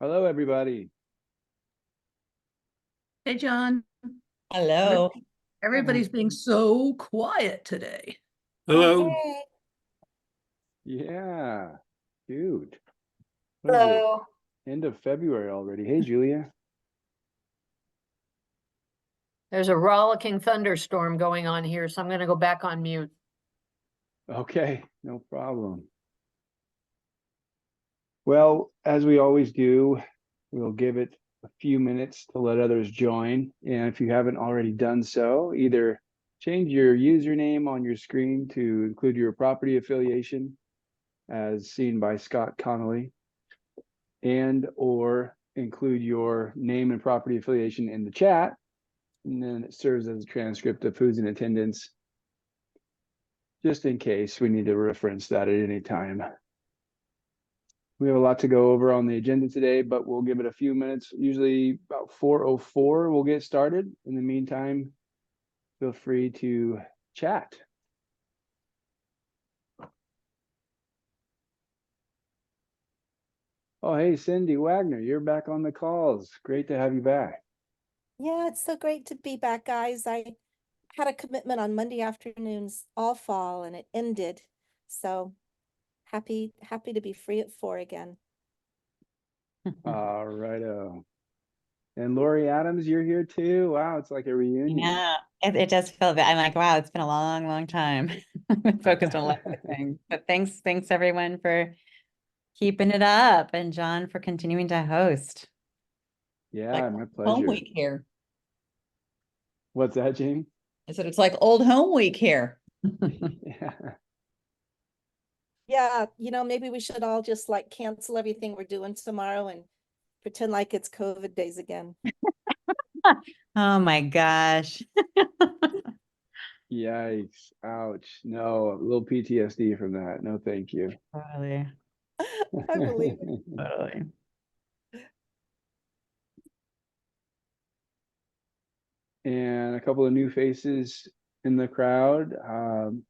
Hello, everybody. Hey, John. Hello. Every- Everybody's being so quiet today. Hello. Hey. Yeah, dude. What is it? Hello. End of February already. Hey, Julia. There's a rollicking thunderstorm going on here, so I'm going to go back on mute. Okay, no problem. Well, as we always do, we'll give it a few minutes to let others join. And if you haven't already done so, either change your username on your screen to include your property affiliation, as seen by Scott Connolly, and or include your name and property affiliation in the chat, and then it serves as a transcript of who's in attendance, just in case we need to reference that at any time. We have a lot to go over on the agenda today, but we'll give it a few minutes. Usually about 4:04 we'll get started. In the meantime, feel free to chat. Oh, hey, Cindy Wagner, you're back on the calls. Great to have you back. Yeah, it's so great to be back, guys. I had a commitment on Monday afternoons all fall and it ended. So happy to be free at 4 again. All righto. And Lori Adams, you're here too. Wow, it's like a reunion. Yeah, it does feel that. I'm like, wow, it's been a long time. I've been focused on a lot of things. But thanks everyone for keeping it up, and John for continuing to host. Yeah, Like my home pleasure. week here. What's that, Jamie? I said it's like old home week here. Yeah. Yeah, maybe we should all just like cancel everything we're doing tomorrow and pretend like it's COVID days again. Oh my gosh. Yikes. Ouch. No, a little PTSD from that. No, thank you. Totally. I believe it. Totally. And a couple of new faces in the crowd.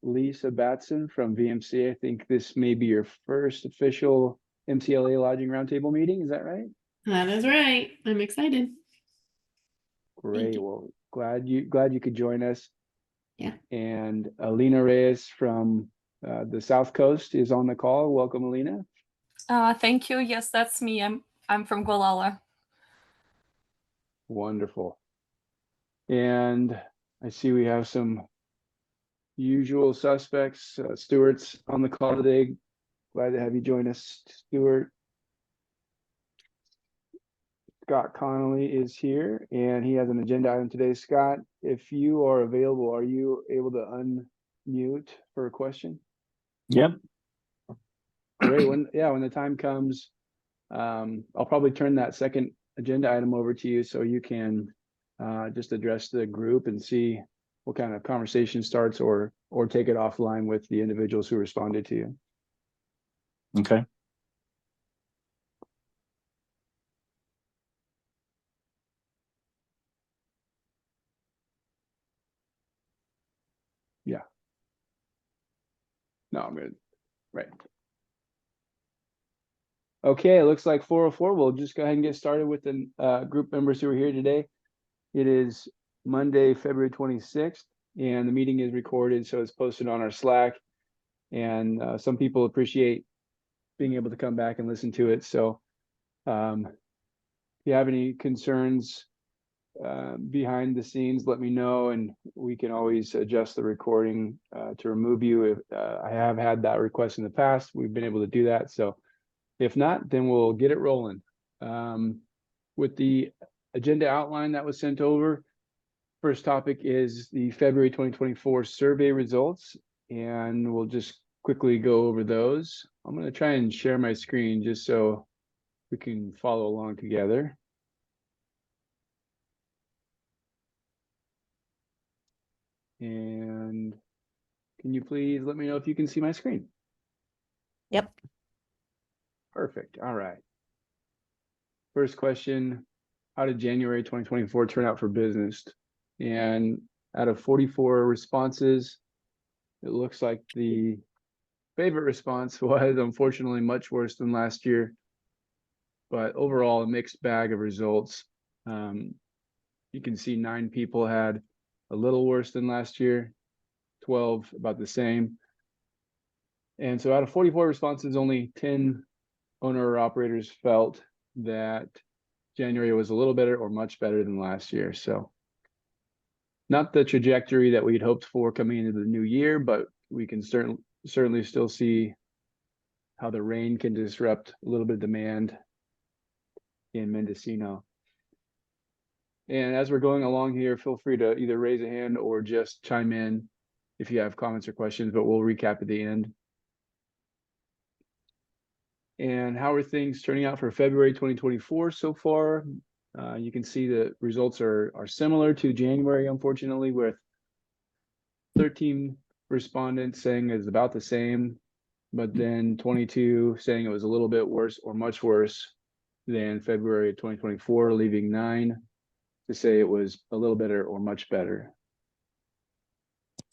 Lisa Batson from VMC. I think this may be your first official MCLA Lodging Roundtable meeting. Is that right? That is right. I'm excited. Great. you. Well, glad you could join us. Yeah. And Alina Reyes from the South Coast is on the call. Welcome, Alina. Thank you. Yes, that's me. I'm from Gualala. Wonderful. And I see we have some usual suspects. Stuart's on the call today. Glad to have you join us, Stuart. Scott Connolly is here, and he has an agenda item today. Scott, if you are available, are you able to unmute for a question? Yep. Great. When the time comes, I'll probably turn that second agenda item over to you so you can just address the group and see what kind of conversation starts, or take it offline with the individuals who responded to you. Okay. Yeah. No, I'm good. Right. Okay, it looks like 4:04. We'll just go ahead and get started with the group members who are here today. It is Monday, February 26th, and the meeting is recorded, so it's posted on our Slack. And some people appreciate being able to come back and listen to it. So if you have any concerns behind the scenes, let me know, and we can always adjust the recording to remove you. If I have had that request in the past, we've been able to do that. So if not, then we'll get it rolling. With the agenda outline that was sent over, first topic is the February 2024 survey results, and we'll just quickly go over those. I'm going to try and share my screen just so we can follow along together. And can you please let me know if you can see my screen? Yep. Perfect. All right. First question, how did January 2024 turn out for business? And out of 44 responses, it looks like the favorite response was unfortunately much worse than last year. but overall a mixed bag of results. You can see 9 people had a little worse than last year, 12 about the same. And so out of 44 responses, only 10 owner or operators felt that January was a little better or much better than last year. So not the trajectory that we'd hoped for coming into the new year, but we can certainly still see how the rain can disrupt a little bit of demand in Mendocino. And as we're going along here, feel free to either raise a hand or just chime in if you have comments or questions, but we'll recap at the end. And how are things turning out for February 2024 so far? You can see the results are similar to January, unfortunately, with 13 respondents saying it's about the same, but then 22 saying it was a little bit worse or much worse than February 2024, leaving 9 to say it was a little better or much better.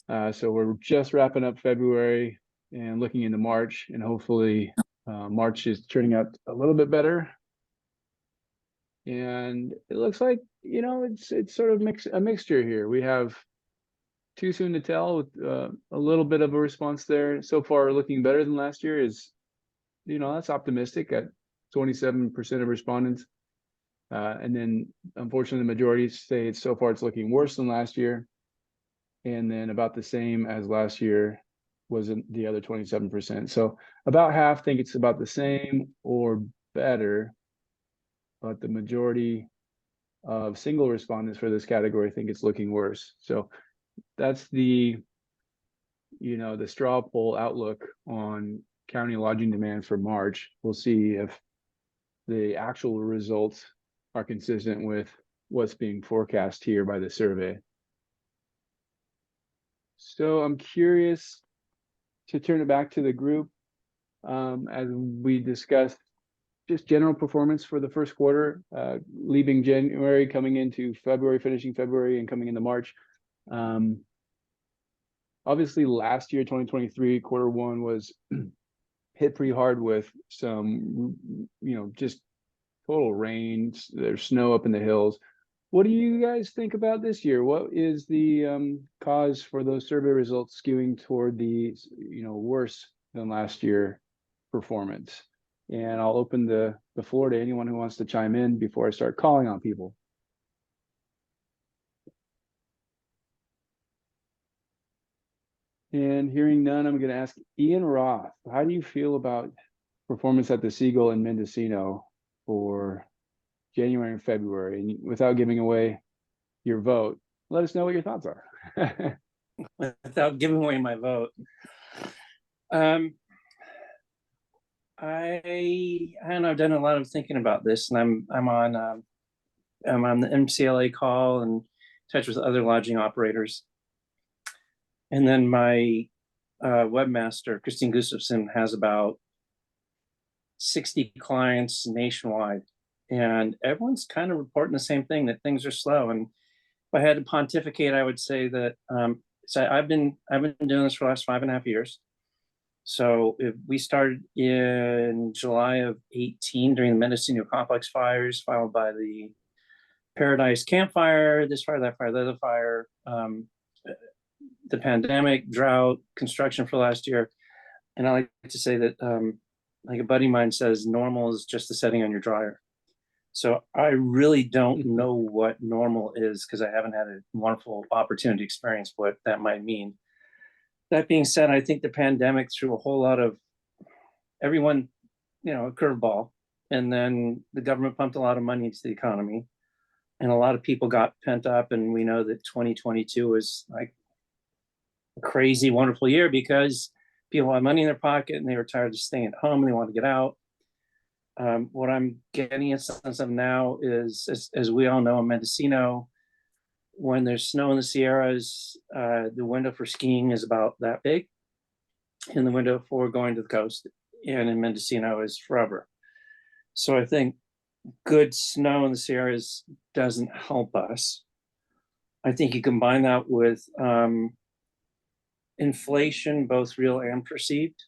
So we're just wrapping up February and looking into March, and hopefully March is turning out a little bit better. And it looks like, you know, it's sort of a mixture here. We have too soon to tell with a little bit of a response there. So far looking better than last year is, you know, that's optimistic at 27% of respondents. And then unfortunately the majority say so far it's looking worse than last year. And then about the same as last year was the other 27%. So about half think it's about the same or better, but the majority of single respondents for this category think it's looking worse. So that's the, you know, the straw poll outlook on county lodging demand for March. We'll see if the actual results are consistent with what's being forecast here by the survey. So I'm curious to turn it back to the group as we discussed just general performance for the first quarter, leaving January, coming into February, finishing February, and coming into March. Obviously, last year, 2023, quarter one was hit pretty hard with some, you know, just total rain. There's snow up in the hills. What do you guys think about this year? What is the cause for those survey results skewing toward the, you know, worse than last year performance? And I'll open the floor to anyone who wants to chime in before I start calling on people. And hearing none, I'm going to ask Ian Roth, how do you feel about performance at the Seagull in Mendocino for January and February? And without giving away your vote, let us know what your thoughts are. Without giving away my vote. I don't know, I've done a lot of thinking about this, and I'm on the MCLA call and in touch with other lodging operators. And then my webmaster, Christine Gustafson, has about 60 clients nationwide, and everyone's kind of reporting the same thing, that things are slow. And if I had to pontificate, I would say that so I've been doing this for the last 5.5 years. So if we started in July of 18 during the Mendocino complex fires, followed by the Paradise campfire, this fire, that fire, the other fire, the pandemic, drought, construction for last year. And I like to say that, like a buddy of mine says, normal is just the setting on your dryer. So I really don't know what normal is, because I haven't had a wonderful opportunity to experience what that might mean. That being said, I think the pandemic threw a whole lot of everyone, you know, a curveball, and then the government pumped a lot of money into the economy, and a lot of people got pent up. And we know that 2022 was like a crazy, wonderful year because people had money in their pocket and they were tired of staying at home and they wanted to get out. What I'm getting a sense of now is, as we all know, in Mendocino, when there's snow in the Sierras, the window for skiing is about that big, and the window for going to the coast and in Mendocino is forever. So I think good snow in the Sierras doesn't help us. I think you combine that with inflation, both real and perceived,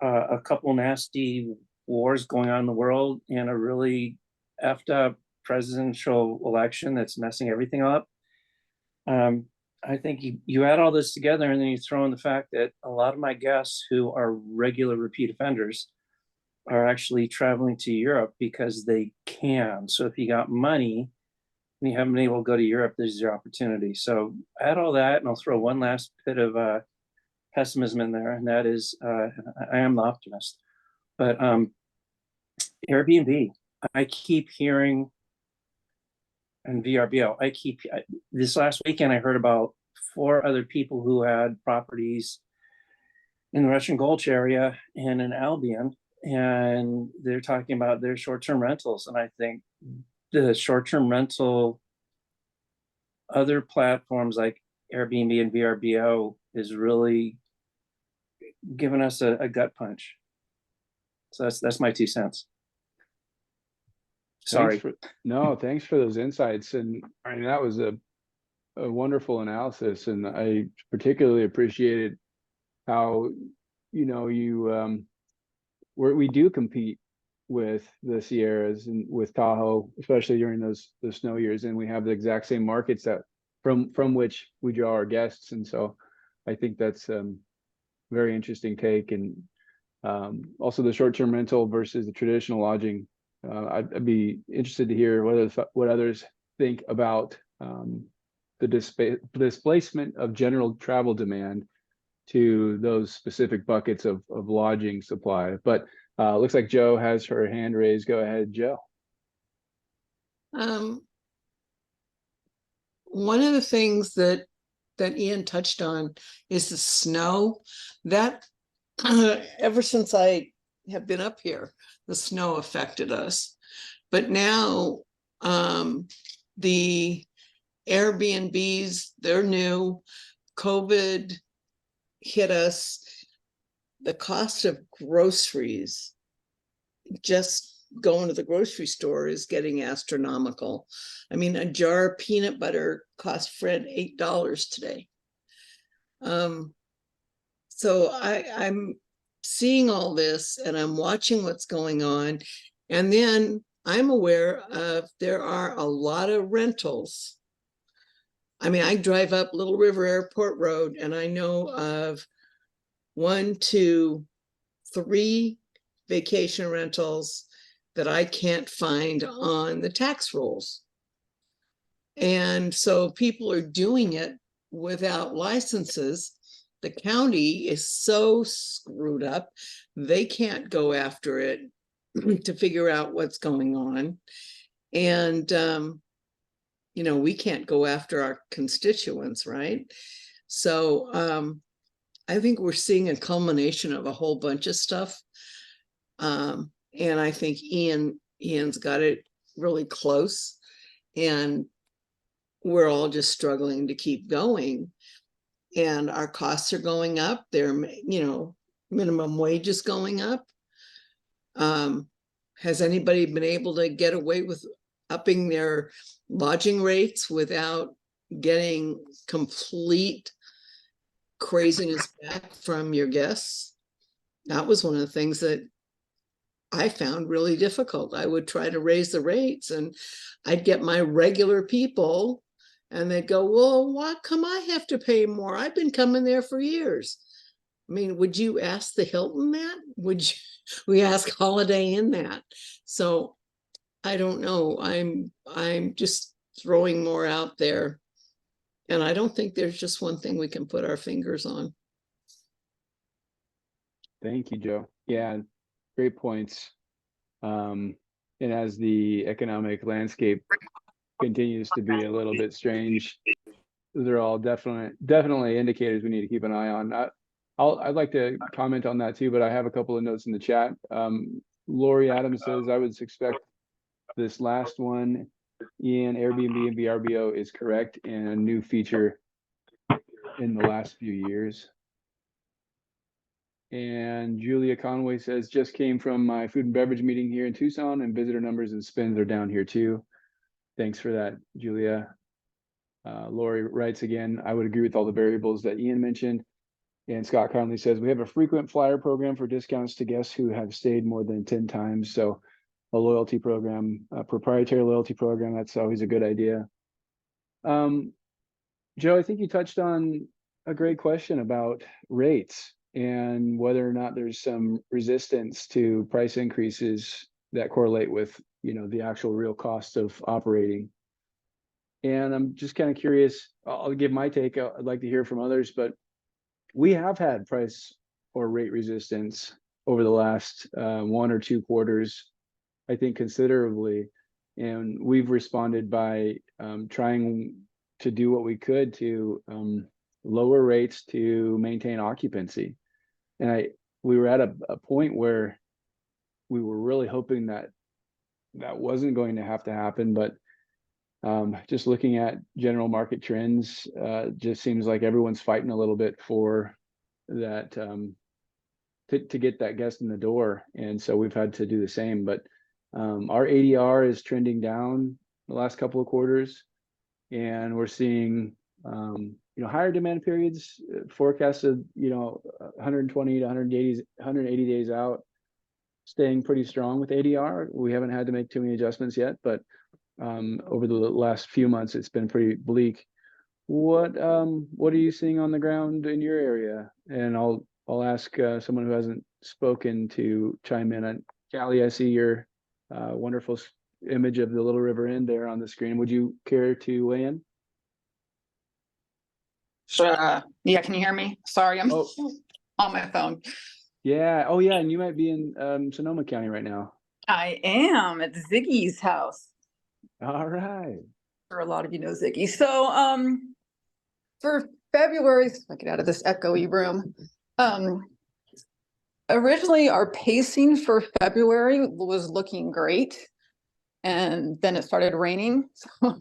a couple nasty wars going on in the world and a really effed up presidential election that's messing everything up. I think you add all this together, and then you throw in the fact that a lot of my guests who are regular repeat offenders are actually traveling to Europe because they can. So if you got money and you haven't been able to go to Europe, there's your opportunity. So add all that, and I'll throw one last bit of pessimism in there, and that is, I am the optimist. But Airbnb, I keep hearing, and VRBO, this last weekend I heard about 4 other people who had properties in the Russian Gulch area and in Albion, and they're talking about their short-term rentals. And I think the short-term rental, other platforms like Airbnb and VRBO is really giving us a gut punch. So that's my 2 cents. Sorry. Thanks for those insights. And I mean, that was a wonderful analysis. And I particularly appreciated how, we do compete with the Sierras and with Tahoe, especially during those snow years. And we have the exact same markets that from which we draw our guests. And so I think that's very interesting take. And also the short-term rental versus the traditional lodging. I'd be interested to hear what others think about the displacement of general travel demand to those specific buckets of lodging supply. But looks like Joe has her hand raised. Go ahead, Joe. One of the things that Ian touched on is the snow. That ever since I have been up here, the snow affected us. But now the Airbnbs, they're new. COVID hit us. The cost of groceries, just going to the grocery store, is getting astronomical. I mean, a jar of peanut butter cost Fred $8 today. So I'm seeing all this, and I'm watching what's going on. And then I'm aware of there are a lot of rentals. I mean, I drive up Little River Airport Road, and I know of 1, 2, 3 vacation rentals that I can't find on the tax rolls. And so people are doing it without licenses. The county is so screwed up, they can't go after it to figure out what's going on. And, we can't go after our constituents, right? So I think we're seeing a culmination of a whole bunch of stuff. And I think Ian's got it really close, and we're all just struggling to keep going. And our costs are going up. They're, minimum wage is going up. Has anybody been able to get away with upping their lodging rates without getting complete craziness back from your guests? That was one of the things that I found really difficult. I would try to raise the rates, and I'd get my regular people, and they'd go, well, why come I have to pay more? I've been coming there for years. I mean, would you ask the Hilton that? Would we ask Holiday Inn that? So I don't know. I'm just throwing more out there. And I don't think there's just one thing we can put our fingers on. Thank you, Joe. Yeah, great points. And as the economic landscape continues to be a little bit strange, those are all definitely indicators we need to keep an eye on. I'd like to comment on that too, but I have a couple of notes in the chat. Lori Adams says, I would expect this last one, Ian, Airbnb and VRBO is correct, and a new feature in the last few years. And Julia Conway says, just came from my food and beverage meeting here in Tucson, and visitor numbers and spends are down here too. Thanks for that, Julia. Lori writes again, I would agree with all the variables that Ian mentioned. And Scott Conley says, we have a frequent flyer program for discounts to guests who have stayed more than 10 times. So a loyalty program, a proprietary loyalty program, that's always a good idea. Joe, I think you touched on a great question about rates and whether or not there's some resistance to price increases that correlate with, the actual real cost of operating. And I'm just kind of curious, I'll give my take. I'd like to hear from others, but we have had price or rate resistance over the last 1 or 2 quarters, I think considerably. And we've responded by trying to do what we could to lower rates to maintain occupancy. And we were at a point where we were really hoping that wasn't going to have to happen, but just looking at general market trends, just seems like everyone's fighting a little bit for that to get that guest in the door. And so we've had to do the same, but our ADR is trending down the last couple of quarters, and we're seeing higher demand periods forecasted 120 to 180 days out, staying pretty strong with ADR. We haven't had to make too many adjustments yet, but over the last few months it's been pretty bleak. What are you seeing on the ground in your area? And I'll ask someone who hasn't spoken to chime in. On Callie, I see your wonderful image of the Little River Inn there on the screen. Would you care to weigh in? Sure. Yeah, can you hear me? Sorry, I'm Oh. on my phone. Yeah. Oh yeah, and you might be in Sonoma County right now. I am at Ziggy's house. All right. For a lot of you know Ziggy. So for February, if I get out of this echoey room, originally our pacing for February was looking great. And then it started raining. So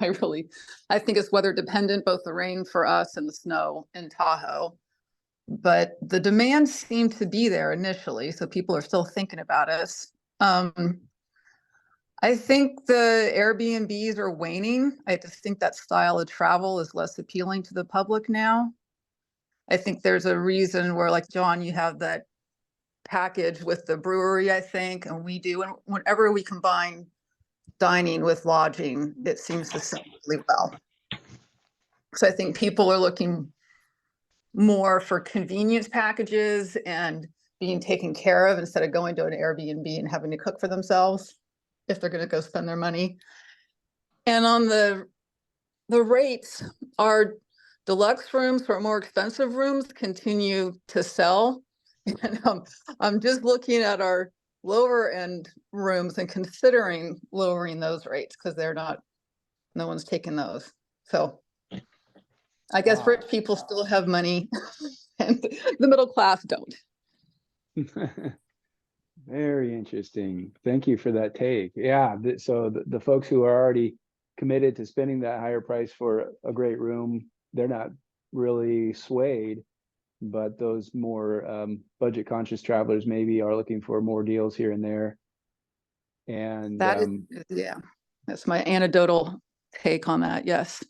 I think it's weather dependent, both the rain for us and the snow in Tahoe. But the demand seemed to be there initially. So people are still thinking about us. I think the Airbnbs are waning. I just think that style of travel is less appealing to the public now. I think there's a reason where, like John, you have that package with the brewery, I think, and we do. And whenever we combine dining with lodging, it seems to sell really well. So I think people are looking more for convenience packages and being taken care of instead of going to an Airbnb and having to cook for themselves if they're going to go spend their money. And on the rates, our deluxe rooms for more expensive rooms continue to sell. And I'm just looking at our lower end rooms and considering lowering those rates because no one's taking those. So I guess rich people still have money and the middle class don't. Very interesting. Thank you for that take. Yeah. So the folks who are already committed to spending that higher price for a great room, they're not really swayed, but those more budget conscious travelers maybe are looking for more deals here and there. And that is, that's my anecdotal take on that. Yes.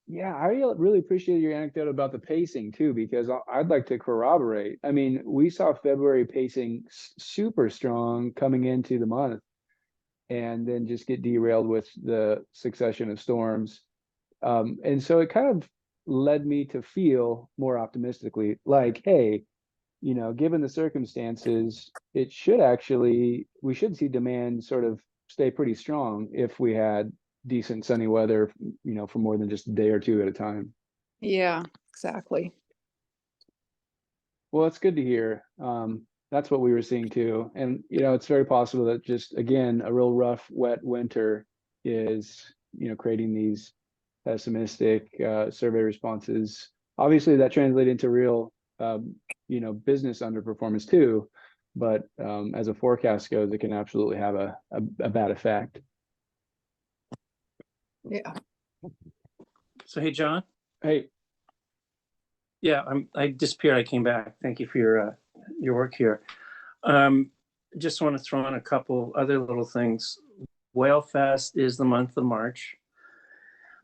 Yeah, I really appreciate your anecdote about the pacing too, because I'd like to corroborate. I mean, we saw February pacing super strong coming into the month and then just get derailed with the succession of storms. And so it kind of led me to feel more optimistically like, hey, given the circumstances, we should see demand sort of stay pretty strong if we had decent sunny weather, for more than just a day or two at a time. Yeah, exactly. Well, it's good to hear. That's what we were seeing too. And, it's very possible that just, again, a real rough, wet winter is, creating these pessimistic survey responses. Obviously that translated into real, business underperformance too. But as a forecast goes, it can absolutely have a bad effect. Yeah. So, hey, John. Hey. Yeah, I disappeared. I came back. Thank you for your work here. Just want to throw in a couple other little things. Whale Fest is the month of March.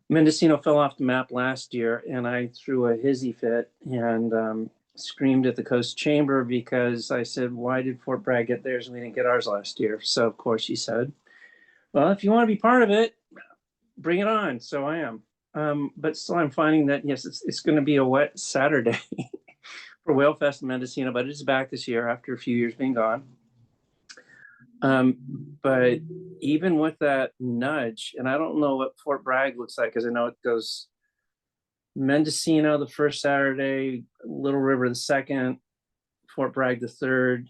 Mendocino fell off the map last year, and I threw a hissy fit and screamed at the Coast Chamber because I said, why did Fort Bragg get theirs and we didn't get ours last year? So of course she said, well, if you want to be part of it, bring it on. So I am. But still I'm finding that, yes, it's going to be a wet Saturday for Whale Fest in Mendocino, but it's back this year after a few years being gone. But even with that nudge, and I don't know what Fort Bragg looks like, because I know it goes Mendocino the first Saturday, Little River the second, Fort Bragg the third,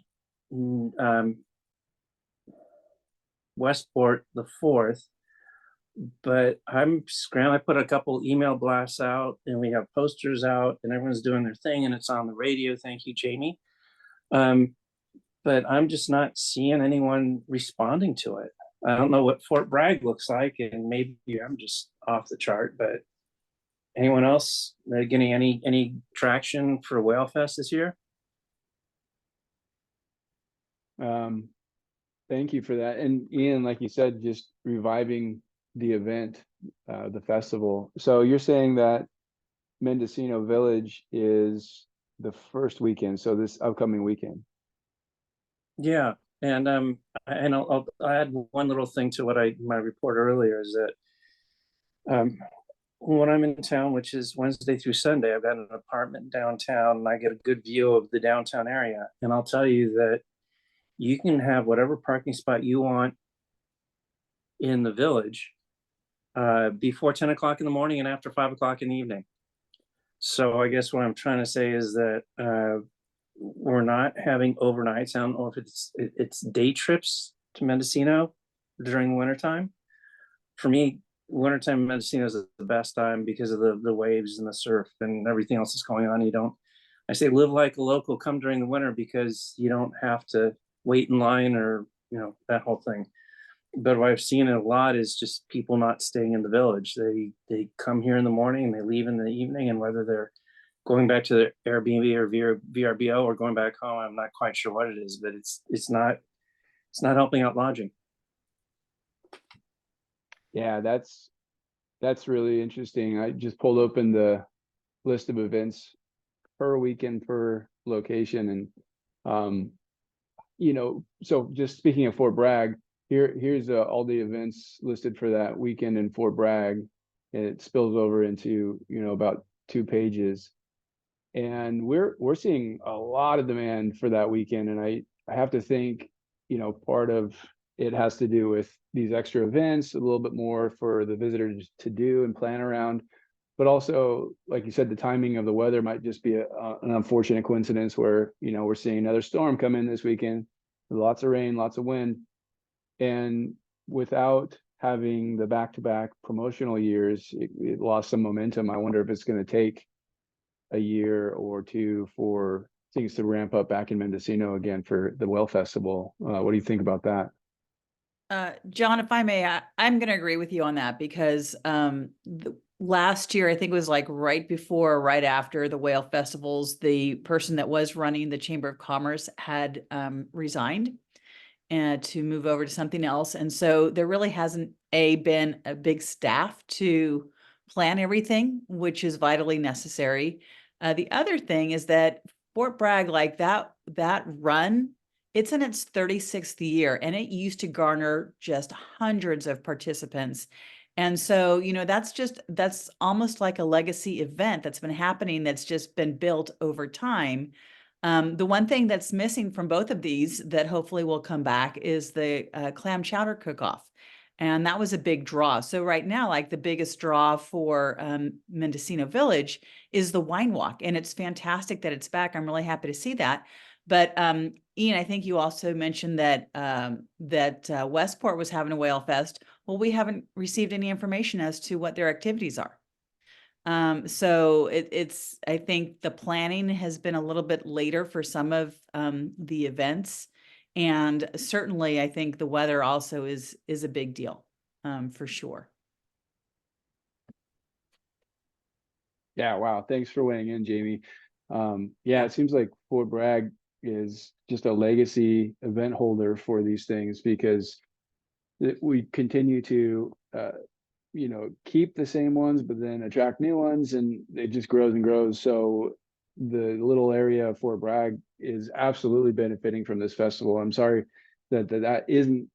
Westport the fourth. But I'm scrambling. I put a couple email blasts out, and we have posters out, and everyone's doing their thing, and it's on the radio. Thank you, Jamie. But I'm just not seeing anyone responding to it. I don't know what Fort Bragg looks like, and maybe I'm just off the chart. But anyone else getting any traction for Whale Fest this year? Thank you for that. And Ian, like you said, just reviving the event, the festival. So you're saying that Mendocino Village is the first weekend, so this upcoming weekend. Yeah, and I'll add one little thing to what my report earlier is that when I'm in town, which is Wednesday through Sunday, I've got an apartment downtown, and I get a good view of the downtown area. And I'll tell you that you can have whatever parking spot you want in the village before 10 o'clock in the morning and after 5 o'clock in the evening. So I guess what I'm trying to say is that we're not having overnights. I don't know if it's day trips to Mendocino during the wintertime. For me, wintertime in Mendocino is the best time because of the waves and the surf and everything else that's going on. I say live like a local, come during the winter because you don't have to wait in line or, that whole thing. But what I've seen a lot is just people not staying in the village. They come here in the morning and they leave in the evening, and whether they're going back to their Airbnb or VRBO or going back home, I'm not quite sure what it is, but it's not helping out lodging. Yeah, that's really interesting. I just pulled open the list of events per weekend per location, and so just speaking of Fort Bragg, here's all the events listed for that weekend in Fort Bragg, and it spills over into about 2 pages. And we're seeing a lot of demand for that weekend. And I have to think, part of it has to do with these extra events, a little bit more for the visitors to do and plan around. But also, like you said, the timing of the weather might just be an unfortunate coincidence where, we're seeing another storm come in this weekend, lots of rain, lots of wind. And without having the back-to-back promotional years, it lost some momentum. I wonder if it's going to take a year or two for things to ramp up back in Mendocino again for the Whale Festival. What do you think about that? John, if I may, I'm going to agree with you on that because last year, I think it was like right before or right after the Whale Festivals, the person that was running the Chamber of Commerce had resigned and to move over to something else. And so there really hasn't been a big staff to plan everything, which is vitally necessary. The other thing is that Fort Bragg, like that run, it's in its 36th year, and it used to garner just hundreds of participants. And so, that's almost like a legacy event that's been happening, that's just been built over time. The one thing that's missing from both of these that hopefully will come back is the clam chowder cook-off. And that was a big draw. So right now, like the biggest draw for Mendocino Village is the wine walk. And it's fantastic that it's back. I'm really happy to see that. But Ian, I think you also mentioned that Westport was having a Whale Fest. Well, we haven't received any information as to what their activities are. So I think the planning has been a little bit later for some of the events. And certainly I think the weather also is a big deal, for sure. Yeah, wow. Thanks for weighing in, Jamie. It seems like Fort Bragg is just a legacy event holder for these things because we continue to keep the same ones, but then attract new ones, and it just grows and grows. So the little area of Fort Bragg is absolutely benefiting from this festival. I'm sorry that isn't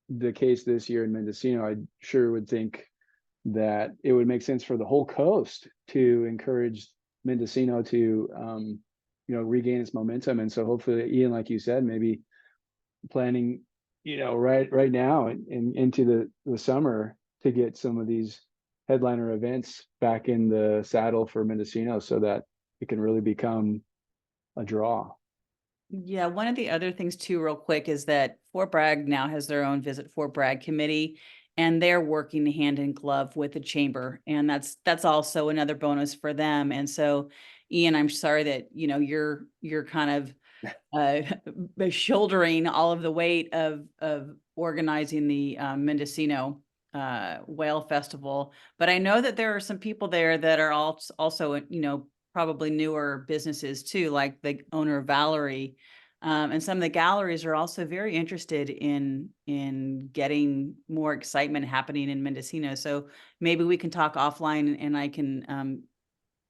the case this year in Mendocino. I sure would think that it would make sense for the whole coast to encourage Mendocino to regain its momentum. And so hopefully, Ian, like you said, maybe planning right now and into the summer to get some of these headliner events back in the saddle for Mendocino so that it can really become a draw. Yeah, one of the other things too, real quick, is that Fort Bragg now has their own Visit Fort Bragg committee, and they're working hand in glove with the chamber, and that's also another bonus for them. And so, Ian, I'm sorry that you're kind of shouldering all of the weight of organizing the Mendocino Whale Festival, but I know that there are some people there that are also probably newer businesses too, like the owner of Valerie. And some of the galleries are also very interested in getting more excitement happening in Mendocino. So maybe we can talk offline and I can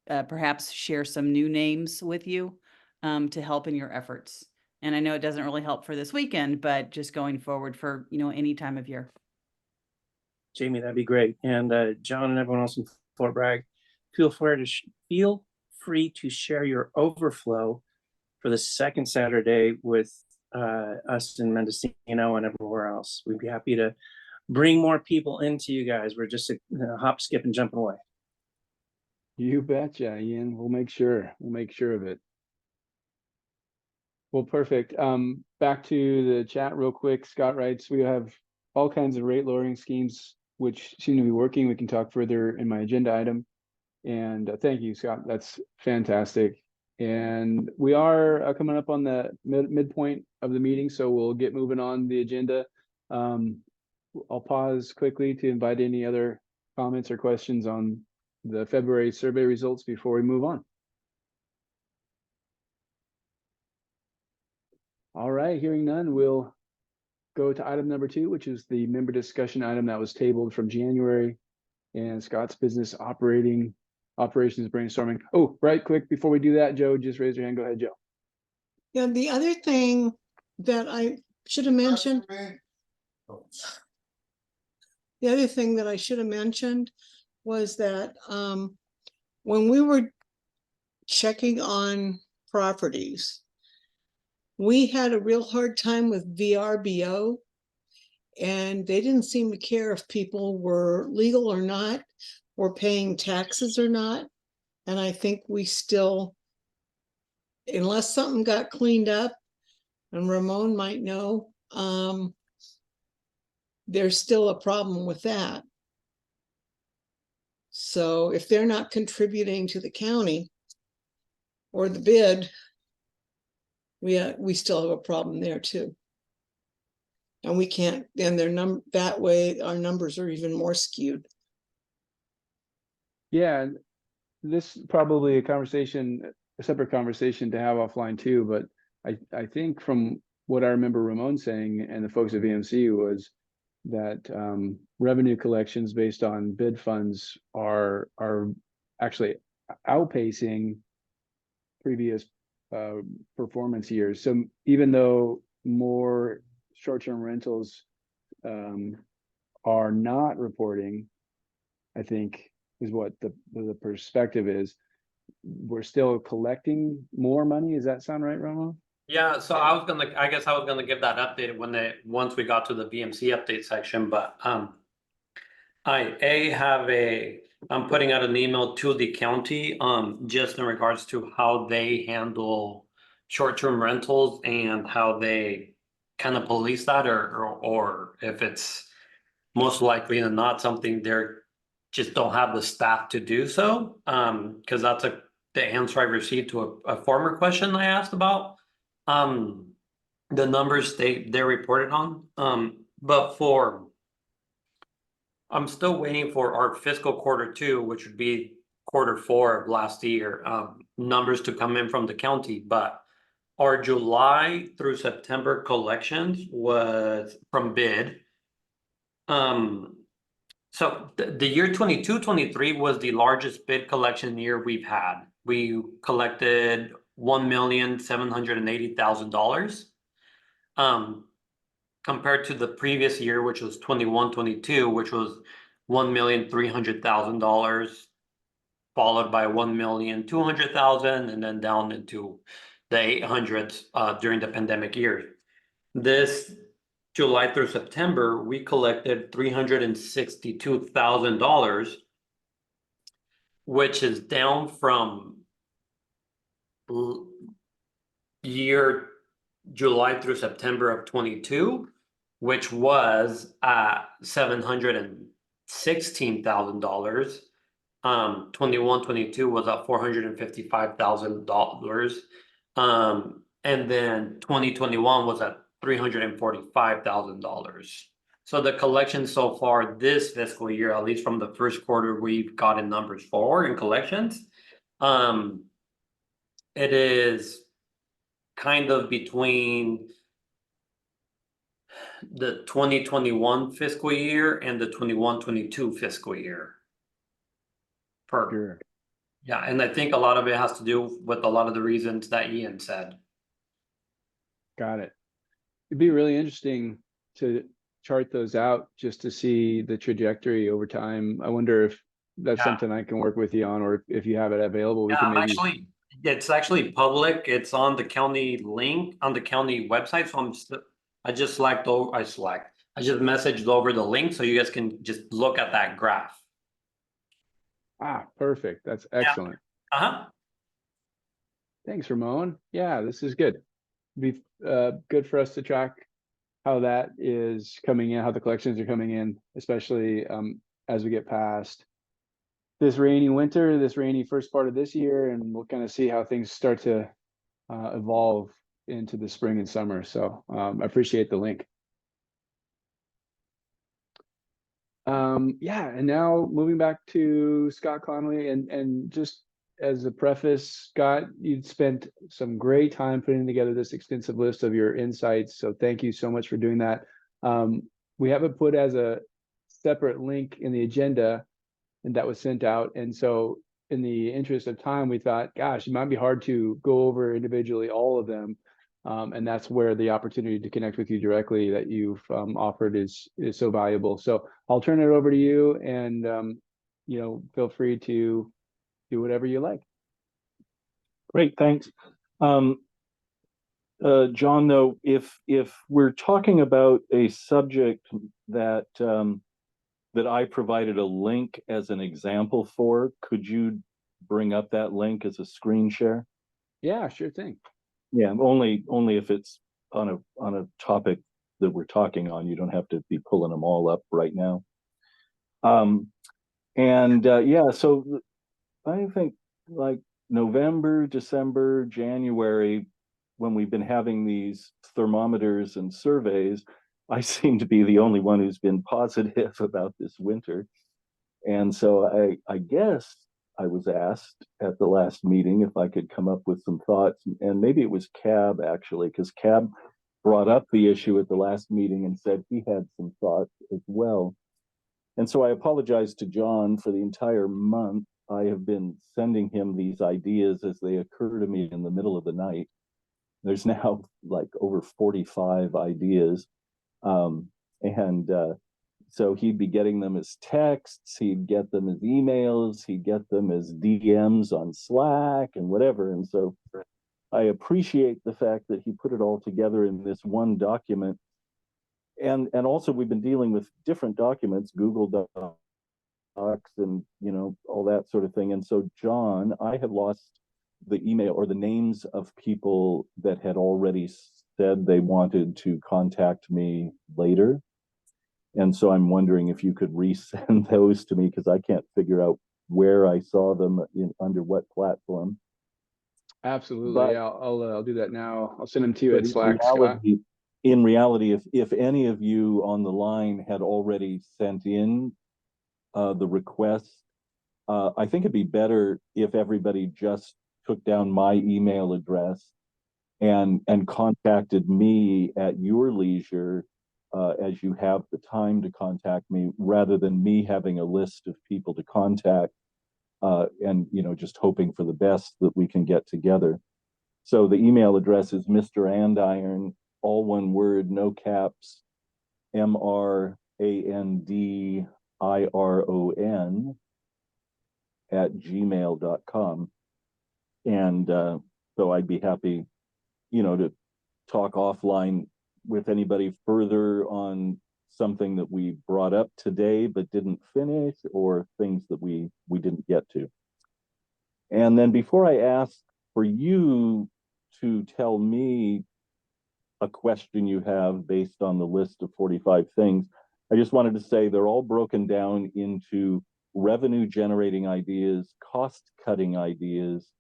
perhaps share some new names with you to help in your efforts. And I know it doesn't really help for this weekend, but just going forward for, any time of year. Jamie, that'd be great. And John and everyone else in Fort Bragg, feel free to share your overflow for the second Saturday with us in Mendocino and everywhere else. We'd be happy to bring more people into you guys. We're just hop, skip, and jumping away. You betcha, Ian. We'll make sure of it. Well, perfect. Back to the chat real quick. Scott writes, we have all kinds of rate lowering schemes which seem to be working. We can talk further in my agenda item. And thank you, Scott. That's fantastic. And we are coming up on the midpoint of the meeting, so we'll get moving on the agenda. I'll pause quickly to invite any other comments or questions on the February survey results before we move on. All right, hearing none, we'll go to item number 2, which is the member discussion item that was tabled from January, and Scott's business operations brainstorming. Oh, right quick, before we do that, Joe, just raise your hand. Go ahead, Joe. Yeah, the other thing that I should have mentioned. The other thing that I should have mentioned was that when we were checking on properties, we had a real hard time with VRBO, and they didn't seem to care if people were legal or not, or paying taxes or not. And I think we still, unless something got cleaned up, and Ramon might know, there's still a problem with that. So if they're not contributing to the county or the bid, we still have a problem there too. And we can't, and that way our numbers are even more skewed. Yeah, this is probably a separate conversation to have offline too, but I think from what I remember Ramon saying and the folks at VMC was that revenue collections based on bid funds are actually outpacing previous performance years. So even though more short-term rentals are not reporting, I think is what the perspective is, we're still collecting more money. Does that sound right, Ramon? Yeah, so I guess I was gonna give that update once we got to the BMC update section, but I'm putting out an email to the county just in regards to how they handle short-term rentals and how they kind of police that, or if it's most likely than not something they're just don't have the staff to do so. Because that's the answer I received to a former question I asked about the numbers they reported on. But I'm still waiting for our fiscal Q2, which would be Q4 of last year, numbers to come in from the county. But our July through September collections was from bid. So the year 22-23 was the largest bid collection year we've had. we collected $1,780,000. Compared to the previous year, which was 21-22, which was $1,300,000, followed by 1,200,000, and then down into the 800s during the pandemic years. This July through September, we collected $362,000, which is down from year July through September of 22, which was $716,000. 21-22 was at $455,000. And then 2021 was at $345,000. So the collection so far this fiscal year, at least from the first quarter, we've gotten numbers for in collections. It is kind of between the 2021 fiscal year and the 21-22 fiscal year. Sure. Yeah, and I think a lot of it has to do with a lot of the reasons that Ian said. Got it. It'd be really interesting to chart those out just to see the trajectory over time. I wonder if that's something I can work with you on, or if you have it available, we can maybe. It's actually public. It's on the county link on the county website. So I just messaged over the link so you guys can just look at that graph. Ah, perfect. That's excellent. Yeah. Thanks, Ramon. Yeah, this is good. Be good for us to track how that is coming in, how the collections are coming in, especially as we get past this rainy winter, this rainy first part of this year, and we'll kind of see how things start to evolve into the spring and summer. So I appreciate the link. Yeah, and now moving back to Scott Connolly, and just as a preface, Scott, you'd spent some great time putting together this extensive list of your insights. So thank you so much for doing that. We have it put as a separate link in the agenda, and that was sent out. And so in the interest of time, we thought, gosh, it might be hard to go over individually all of them. And that's where the opportunity to connect with you directly that you've offered is so valuable. So I'll turn it over to you, and feel free to do whatever you like. Great, thanks. John, though, if we're talking about a subject that that I provided a link as an example for, could you bring up that link as a screen share? Yeah, sure thing. Yeah, only if it's on a topic that we're talking on. You don't have to be pulling them all up right now. Yeah, so I think like November, December, January, when we've been having these thermometers and surveys, I seem to be the only one who's been positive about this winter. And so I guess I was asked at the last meeting if I could come up with some thoughts, and maybe it was Cab actually, because Cab brought up the issue at the last meeting and said he had some thoughts as well. And so I apologize to John. For the entire month, I have been sending him these ideas as they occur to me in the middle of the night. There's now like over 45 ideas. So he'd be getting them as texts, he'd get them as emails, he'd get them as DMs on Slack and whatever. And so I appreciate the fact that he put it all together in this one document. And also we've been dealing with different documents, Google Docs and, all that sort of thing. And so, John, I have lost the email or the names of people that had already said they wanted to contact me later. And so I'm wondering if you could resend those to me, because I can't figure out where I saw them under what platform. Absolutely. But, yeah, I'll do that now. I'll send them to you at Slack, Scott. In reality, if any of you on the line had already sent in the request, I think it'd be better if everybody just took down my email address and contacted me at your leisure as you have the time to contact me, rather than me having a list of people to contact. and just hoping for the best that we can get together. So the email address is Mr. Andiron, all one word, no caps, MRANDIRON @gmail.com. And so I'd be happy, to talk offline with anybody further on something that we brought up today but didn't finish, or things that we didn't get to. And then before I ask for you to tell me a question you have based on the list of 45 things, I just wanted to say they're all broken down into revenue generating ideas, cost cutting ideas,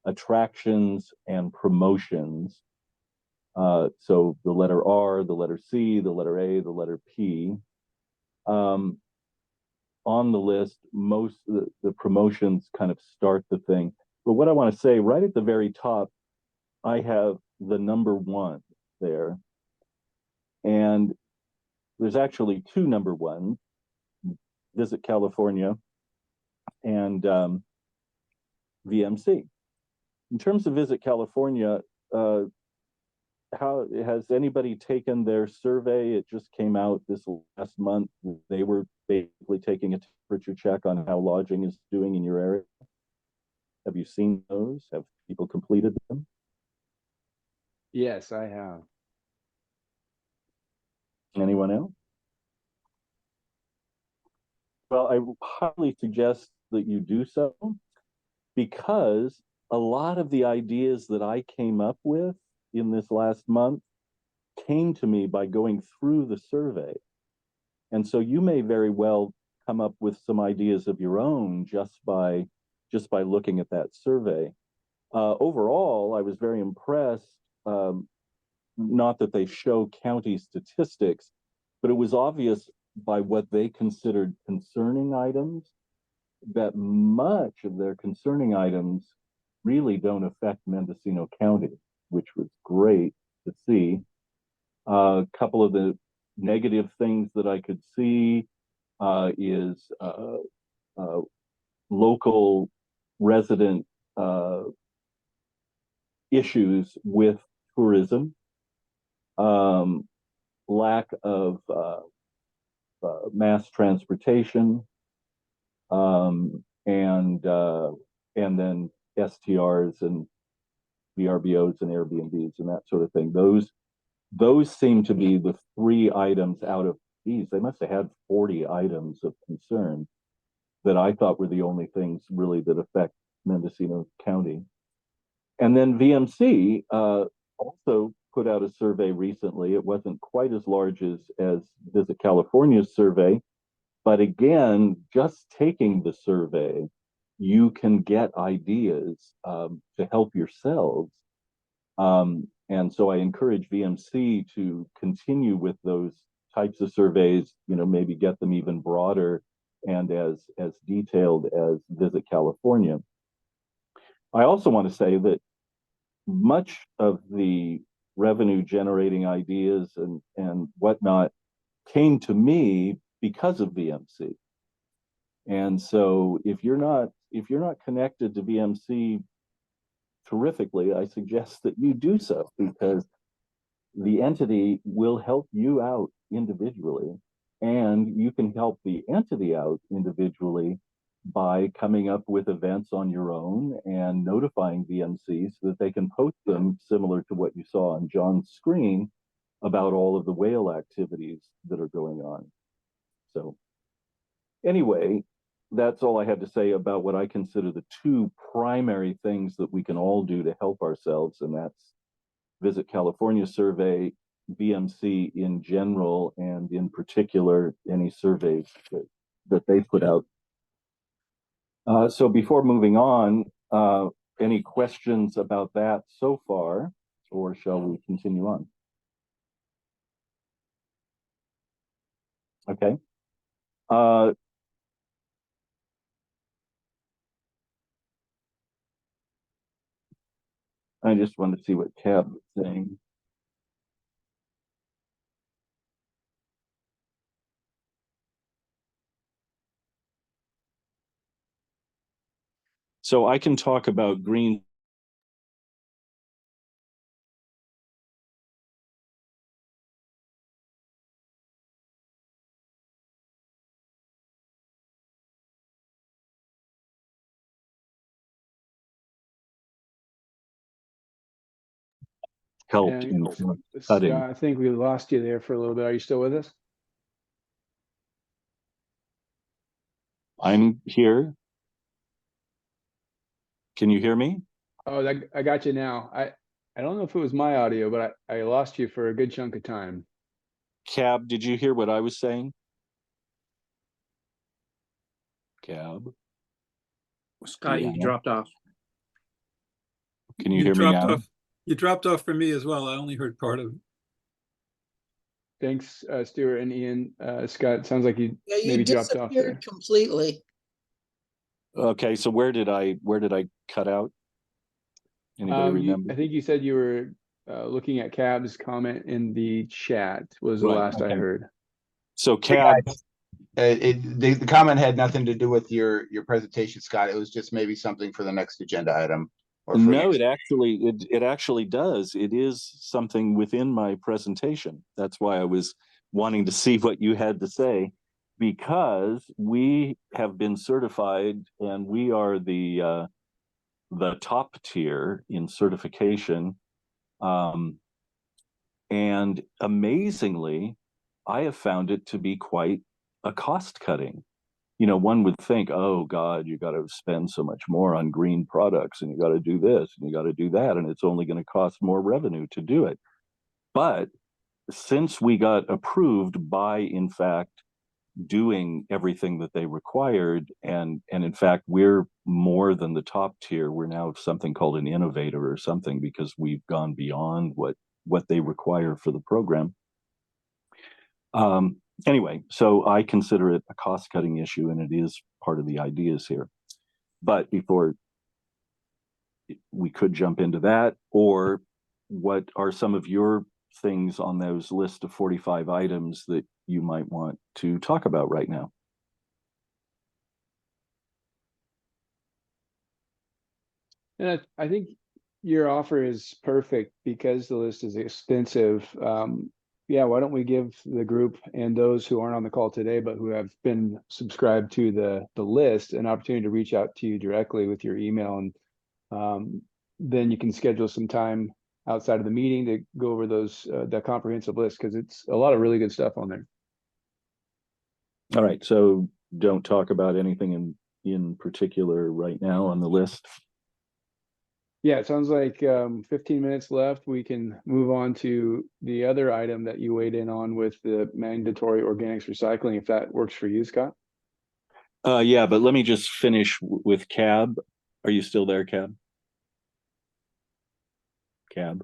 attractions, and promotions. So the letter R, the letter C, the letter A, the letter P. On the list, most of the promotions kind of start the thing. But what I want to say right at the very top, I have the number 1 there. And there's actually 2 number 1s, Visit California and VMC. In terms of Visit California, how has anybody taken their survey? It just came out this last month. They were basically taking a temperature check on how lodging is doing in your area. Have you seen those? Have people completed them? Yes, I have. Anyone else? Well, I highly suggest that you do so, because a lot of the ideas that I came up with in this last month came to me by going through the survey. And so you may very well come up with some ideas of your own just by looking at that survey. Overall, I was very impressed. Not that they show county statistics, but it was obvious by what they considered concerning items that much of their concerning items really don't affect Mendocino County, which was great to see. A couple of the negative things that I could see is local resident issues with tourism, lack of mass transportation, and then STRs and VRBOs and Airbnbs and that sort of thing. Those seem to be the 3 items out of these. They must have had 40 items of concern that I thought were the only things really that affect Mendocino County. And then VMC also put out a survey recently. It wasn't quite as large as Visit California's survey, but again, just taking the survey, you can get ideas to help yourselves. And so I encourage VMC to continue with those types of surveys, maybe get them even broader and as detailed as Visit California. I also want to say that much of the revenue generating ideas and whatnot came to me because of VMC. And so if you're not connected to VMC terrifically, I suggest that you do so, because the entity will help you out individually, and you can help the entity out individually by coming up with events on your own and notifying VMC so that they can post them, similar to what you saw on John's screen about all of the whale activities that are going on. So anyway, that's all I had to say about what I consider the 2 primary things that we can all do to help ourselves, and that's Visit California survey, VMC in general, and in particular, any surveys that they put out. So before moving on, any questions about that so far, or shall we continue on? Okay. I just wanted to see what Tab was saying. So I can talk about green. Help And in cutting. Scott, I think we lost you there for a little bit. Are you still with us? I'm here. Can you hear me? Oh, I got you now. I don't know if it was my audio, but I lost you for a good chunk of time. Cab, did you hear what I was saying? Cab, Scott, you Yeah. dropped off. can you hear me dropped now? off. You dropped off for me as well. I only heard part of it. Thanks, Stuart and Ian. Scott, sounds like you Yeah, you maybe dropped off there. disappeared completely. Okay, so where did I cut out? Anybody remember? I think you said you were looking at Cab's comment in the chat was the Right, last I okay. heard. So Cab, The comment had nothing to do with your presentation, Scott. It was just maybe something for the next agenda item. Or for no, next- it actually does. It is something within my presentation. That's why I was wanting to see what you had to say, because we have been certified and we are the top tier in certification. And amazingly, I have found it to be quite a cost cutting. One would think, oh God, you got to spend so much more on green products and you got to do this and you got to do that. And it's only going to cost more revenue to do it. But since we got approved by, in fact, doing everything that they required, and in fact, we're more than the top tier. We're now something called an innovator or something, because we've gone beyond what they require for the program. Anyway, so I consider it a cost-cutting issue, and it is part of the ideas here. But before we could jump into that, or what are some of your things on those list of 45 items that you might want to talk about right now? And I think your offer is perfect because the list is extensive. Yeah, why don't we give the group and those who aren't on the call today, but who have been subscribed to the list, an opportunity to reach out to you directly with your email, and then you can schedule some time outside of the meeting to go over those that comprehensive list, because it's a lot of really good stuff on there. All right, so don't talk about anything in particular right now on the list. Yeah, it sounds like 15 minutes left. We can move on to the other item that you weighed in on with the mandatory organics recycling, if that works for you, Scott. Yeah, but let me just finish with Cab. Are you still there, Cab? Cab?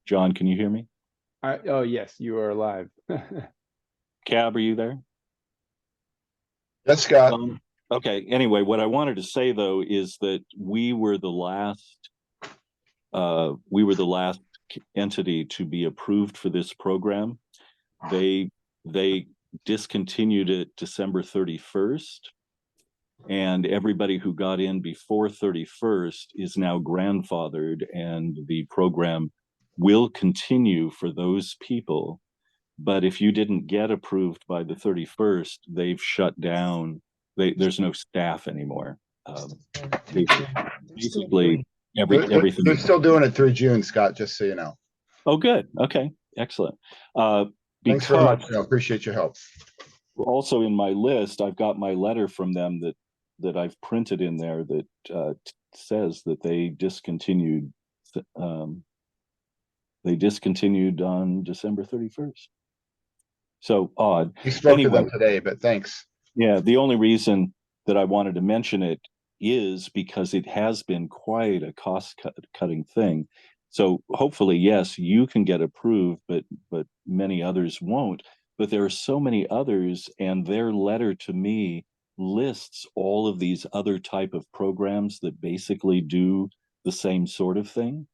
John, can you hear me? Oh, yes, you are live. Cab, are you there? Yes, Scott. Okay, anyway, what I wanted to say though is that we were the last entity to be approved for this program. They discontinued it December 31st, and everybody who got in before 31st is now grandfathered, and the program will continue for those people. But if you didn't get approved by the 31st, they've shut down. There's no staff anymore. Basically, everything. They're still doing it through June, Scott, just so you know. Oh, good. Okay, excellent. Thanks very much. I appreciate your help. Also in my list, I've got my letter from them that I've printed in there that says that they discontinued. They discontinued on December 31st. So odd. You spoke anyway, to them today, but thanks. Yeah, the only reason that I wanted to mention it is because it has been quite a cost-cutting thing. So hopefully, yes, you can get approved, but many others won't. But there are so many others, and their letter to me lists all of these other type of programs that basically do the same sort of thing.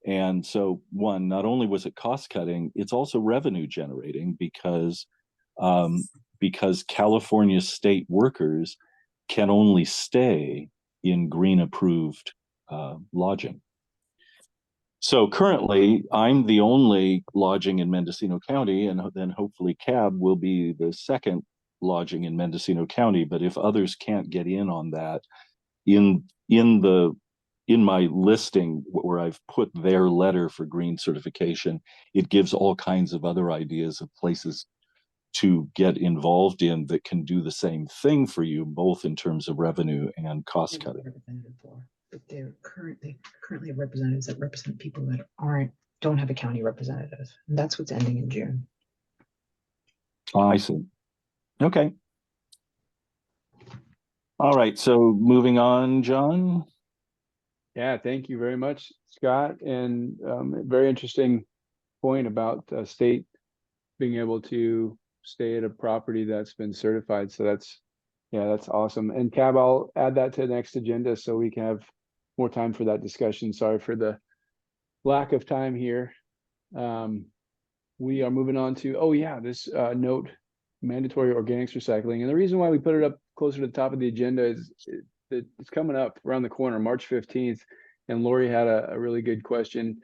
And so, one, not only was it cost cutting, it's also revenue generating, because California state workers can only stay in green approved lodging. So currently, I'm the only lodging in Mendocino County, and then hopefully CAB will be the second lodging in Mendocino County. But if others can't get in on that, in my listing where I've put their letter for green certification, it gives all kinds of other ideas of places to get involved in that can do the same thing for you, both in terms of revenue and cost cutting. But they're currently have representatives that represent people that don't have a county representative. And that's what's ending in June. Oh, I see. Okay. All right. So moving on, John. Yeah, thank you very much, Scott. And very interesting point about state being able to stay at a property that's been certified. So that's awesome. And Cab, I'll add that to the next agenda so we can have more time for that discussion. Sorry for the lack of time here. We are moving on to, this note, mandatory organics recycling. And the reason why we put it up closer to the top of the agenda is that it's coming up around the corner, March 15th. And Lori had a really good question.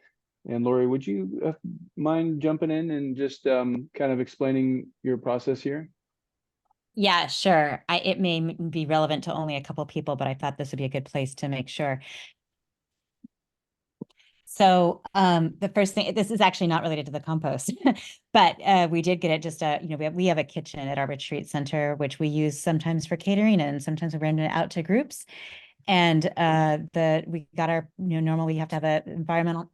And Lori, would you mind jumping in and just kind of explaining your process here? Yeah, sure. It may be relevant to only a couple people, but I thought this would be a good place to make sure. So the first thing, this is actually not related to the compost, but we did get it just, we have a kitchen at our retreat center, which we use sometimes for catering and sometimes we rent it out to groups. And we got our, normally we have to have an environmental,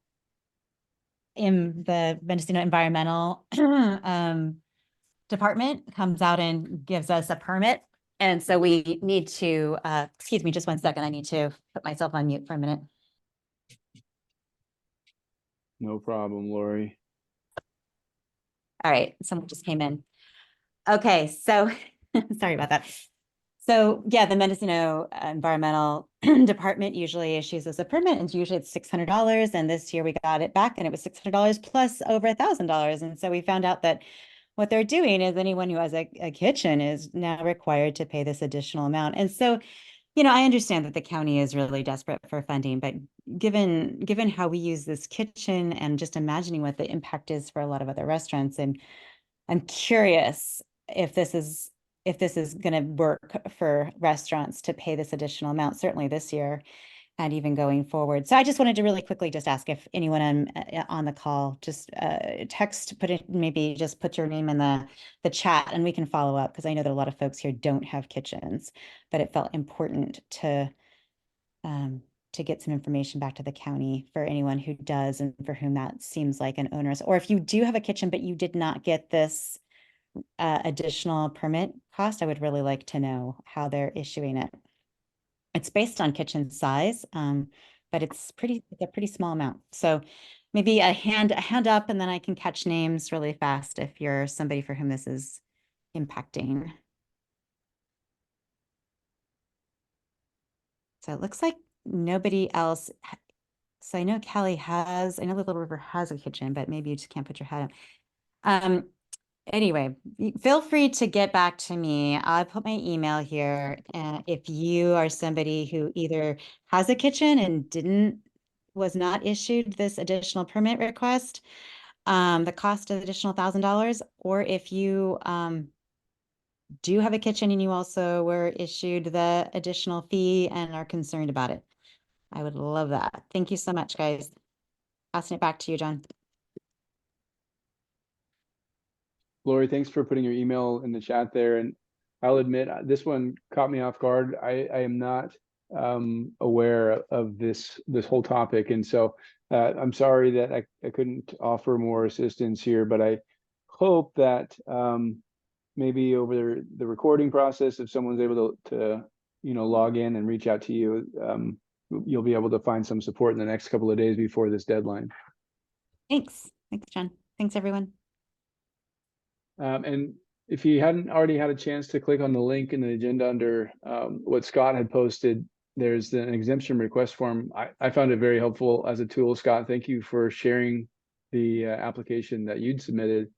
in the Mendocino environmental department comes out and gives us a permit. And so we need to, excuse me, just 1 second. I need to put myself on mute for a minute. No problem, Lori. All right, someone just came in. Okay, so sorry about that. So yeah, the Mendocino Environmental Department usually issues us a permit, and usually it's $600. And this year we got it back, and it was $600 plus over $1,000. And so we found out that what they're doing is anyone who has a kitchen is now required to pay this additional amount. And so, I understand that the county is really desperate for funding, but given how we use this kitchen and just imagining what the impact is for a lot of other restaurants, and I'm curious if this is going to work for restaurants to pay this additional amount, certainly this year and even going forward. So I just wanted to really quickly just ask if anyone on the call, just maybe just put your name in the chat and we can follow up, because I know that a lot of folks here don't have kitchens, but it felt important to get some information back to the county for anyone who does and for whom that seems like an onerous, or if you do have a kitchen but you did not get this additional permit cost, I would really like to know how they're issuing it. It's based on kitchen size, but it's a pretty small amount. So maybe a hand up, and then I can catch names really fast if you're somebody for whom this is impacting. So it looks like nobody else. So I know Little River has a kitchen, but maybe you just can't put your head up. Anyway, feel free to get back to me. I'll put my email here. If you are somebody who either has a kitchen and was not issued this additional permit request, the cost of additional $1,000, or if you do have a kitchen and you also were issued the additional fee and are concerned about it. I would love that. Thank you so much, guys. Passing it back to you, John. Lori, thanks for putting your email in the chat there. And I'll admit, this one caught me off guard. I am not aware of this whole topic. And so I'm sorry that I couldn't offer more assistance here, but I hope that maybe over the recording process, if someone's able to log in and reach out to you, you'll be able to find some support in the next couple of days before this deadline. Thanks, John. Thanks, everyone. And if you hadn't already had a chance to click on the link in the agenda under what Scott had posted, there's an exemption request form. I found it very helpful as a tool. Scott, thank you for sharing the application that you'd submitted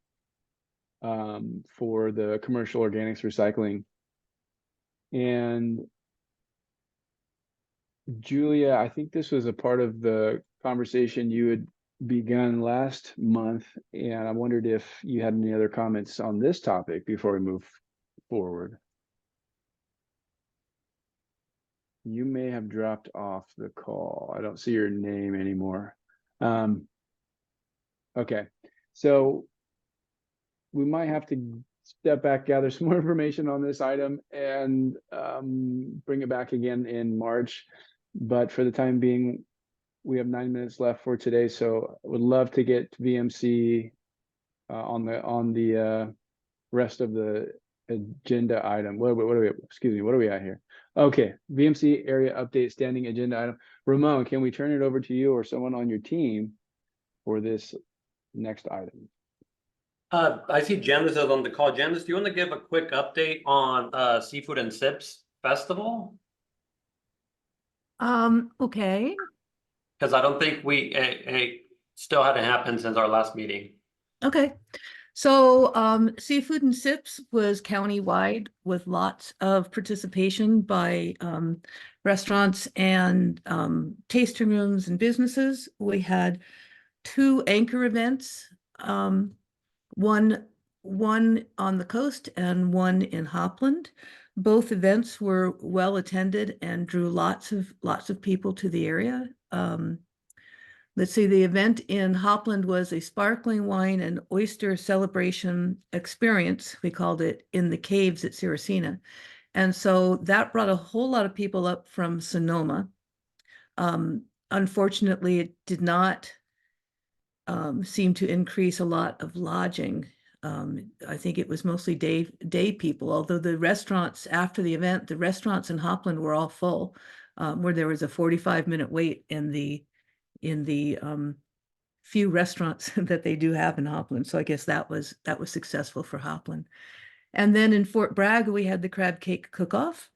for the commercial organics recycling. And Julia, I think this was a part of the conversation you had begun last month, and I wondered if you had any other comments on this topic before we move forward. You may have dropped off the call. I don't see your name anymore. Okay, so we might have to step back, gather some more information on this item and bring it back again in March. But for the time being, we have 9 minutes left for today, so I would love to get VMC on the rest of the agenda item. What are we, excuse me, what are we at here? Okay, VMC area update standing agenda item. Ramon, can we turn it over to you or someone on your team for this next item? I see Janice is on the call. Janice, do you want to give a quick update on Seafood and Sips Festival? Okay. Because I don't think it still hadn't happened since our last meeting. Okay. So Seafood and Sips was countywide with lots of participation by restaurants and tasting rooms and businesses. We had 2 anchor events, one on the coast and one in Hopland. Both events were well attended and drew lots of people to the area. Let's see, the event in Hopland was a sparkling wine and oyster celebration experience. We called it In the Caves at Siracina. And so that brought a whole lot of people up from Sonoma. Unfortunately, it did not seem to increase a lot of lodging. I think it was mostly day people, although the restaurants after the event, the restaurants in Hopland were all full, where there was a 45-minute wait in the few restaurants that they do have in Hopland. So I guess that was successful for Hopland. And then in Fort Bragg, we had the crab cake cook-off.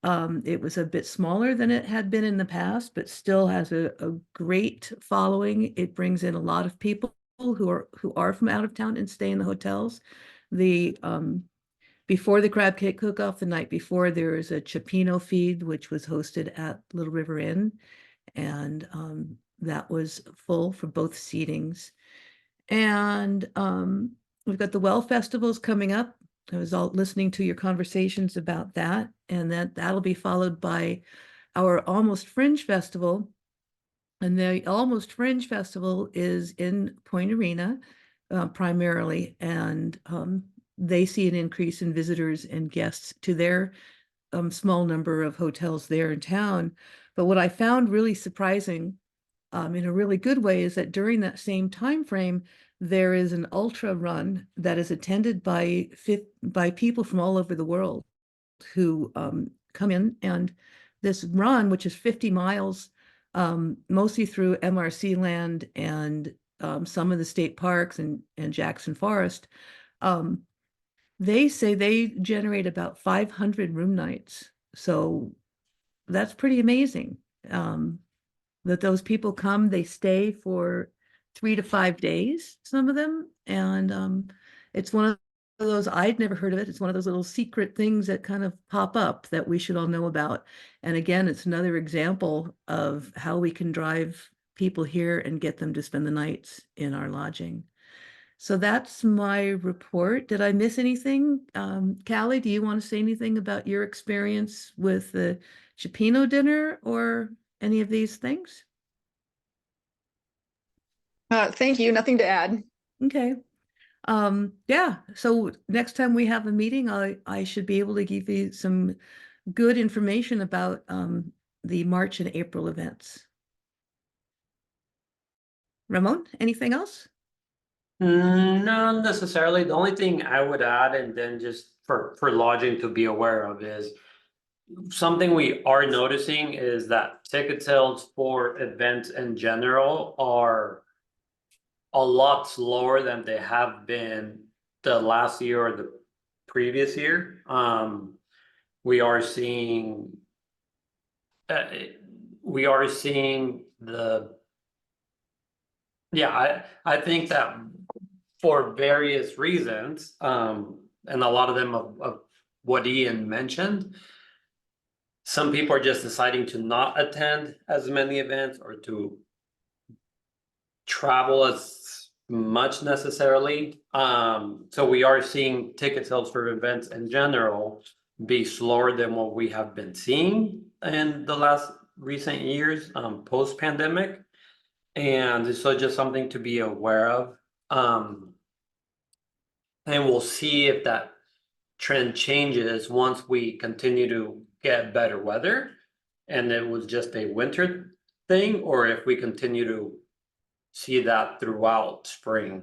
It was a bit smaller than it had been in the past, but still has a great following. It brings in a lot of people who are from out of town and stay in the hotels. Before the crab cake cook-off, the night before, there was a Cioppino feed, which was hosted at Little River Inn. And that was full for both seatings. And we've got the Well Festivals coming up. I was all listening to your conversations about that, and that'll be followed by our Almost Fringe Festival. And the Almost Fringe Festival is in Point Arena primarily, and they see an increase in visitors and guests to their small number of hotels there in town. But what I found really surprising in a really good way is that during that same time frame, there is an ultra run that is attended by people from all over the world who come in. And this run, which is 50 miles, mostly through MRC land and some of the state parks and Jackson Forest, they say they generate about 500 room nights. So that's pretty amazing. That those people come, they stay for 3 to 5 days, some of them. And it's one of those, I'd never heard of it. It's one of those little secret things that kind of pop up that we should all know about. And again, it's another example of how we can drive people here and get them to spend the nights in our lodging. So that's my report. Did I miss anything? Callie, do you want to say anything about your experience with the Cioppino dinner or any of these things? Thank you. Nothing to add. Okay. Yeah, so next time we have a meeting, I should be able to give you some good information about the March and April events. Ramon, anything else? Not necessarily. The only thing I would add, and then just for lodging to be aware of, is something we are noticing is that ticket sales for events in general are a lot slower than they have been the last year or the previous year. We are seeing I think that for various reasons, and a lot of them of what Ian mentioned, some people are just deciding to not attend as many events or to travel as much necessarily. So we are seeing ticket sales for events in general be slower than what we have been seeing in the last recent years, post-pandemic. And so just something to be aware of. And we'll see if that trend changes once we continue to get better weather and it was just a winter thing, or if we continue to see that throughout spring.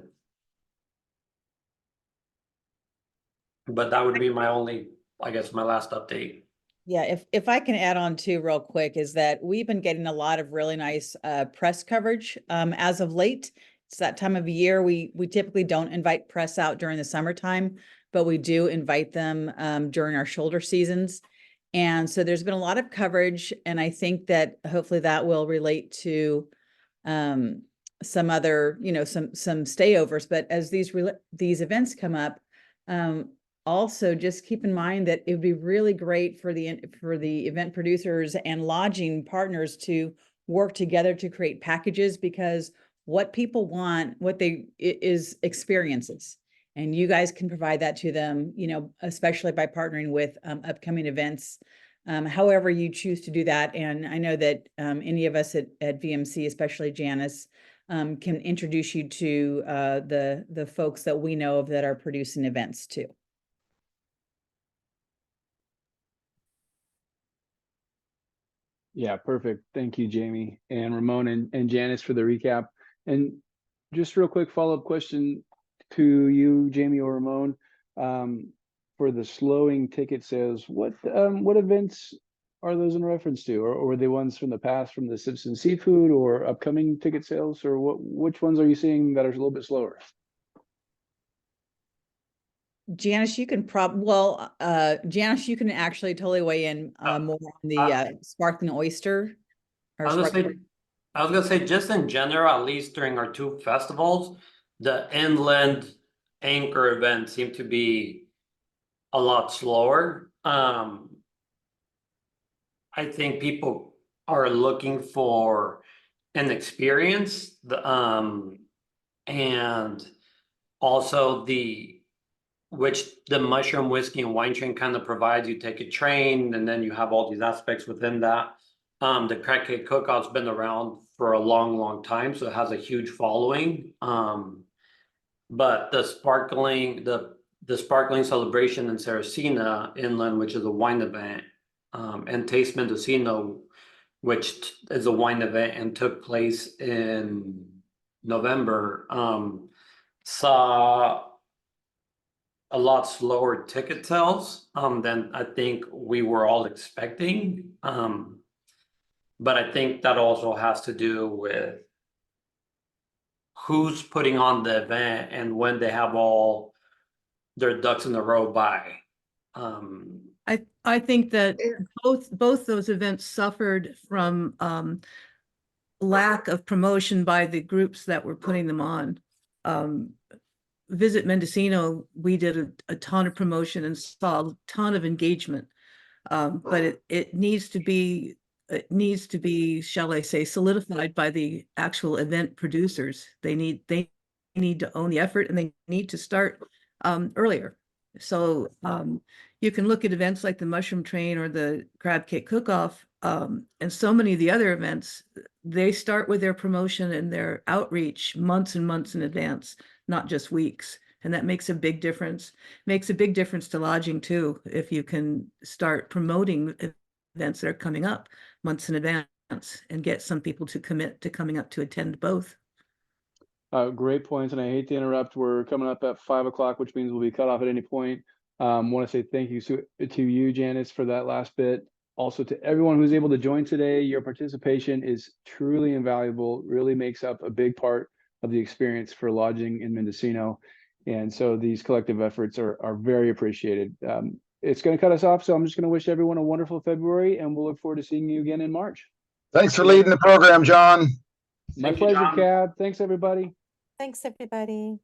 But that would be my only, I guess, my last update. Yeah, if I can add on too real quick, is that we've been getting a lot of really nice press coverage as of late. It's that time of year. We typically don't invite press out during the summertime, but we do invite them during our shoulder seasons. And so there's been a lot of coverage, and I think that hopefully that will relate to some other, some stayovers. But as these events come up, also just keep in mind that it would be really great for the event producers and lodging partners to work together to create packages, because what people want, is experiences. And you guys can provide that to them, especially by partnering with upcoming events, however you choose to do that. And I know that any of us at VMC, especially Janice, can introduce you to the folks that we know of that are producing events too. Yeah, perfect. Thank you, Jamie and Ramon and Janice for the recap. And just real quick follow-up question to you, Jamie or Ramon, for the slowing ticket sales. What events are those in reference to? Or were they ones from the past, from the Simpson Seafood, or upcoming ticket sales? Or which ones are you seeing that are a little bit slower? Janice, you can Janice, you can actually totally weigh in more on the sparkling oyster. I was gonna say, just in general, at least during our two festivals, the inland anchor events seem to be a lot slower. I think people are looking for an experience, and also which the mushroom whiskey and wine train kind of provides. You take a train and then you have all these aspects within that. The Crab Cake Cookout's been around for a long time, so it has a huge following. But the sparkling celebration in Saracena Inland, which is a wine event, and Taste Mendocino, which is a wine event and took place in November, saw a lot slower ticket sales than I think we were all expecting. But I think that also has to do with who's putting on the event and when they have all their ducks in a row by. I think that both those events suffered from lack of promotion by the groups that were putting them on. Visit Mendocino, we did a ton of promotion and saw a ton of engagement, but it needs to be, shall I say, solidified by the actual event producers. They need to own the effort, and they need to start earlier. So you can look at events like the Mushroom Train or the Crab Cake Cook-Off, and so many of the other events, they start with their promotion and their outreach months and months in advance, not just weeks. And that makes a big difference. Makes a big difference to lodging too, if you can start promoting events that are coming up months in advance and get some people to commit to coming up to attend both. Great points, and I hate to interrupt. We're coming up at 5 o'clock, which means we'll be cut off at any point. Want to say thank you to you, Janice, for that last bit. Also to everyone who's able to join today. Your participation is truly invaluable, really makes up a big part of the experience for lodging in Mendocino. And so these collective efforts are very appreciated. It's going to cut us off, so I'm just going to wish everyone a wonderful February, and we'll look forward to seeing you again in March. Thanks for leading the program, John. My pleasure, Cab. Thanks, everybody. Thanks, everybody.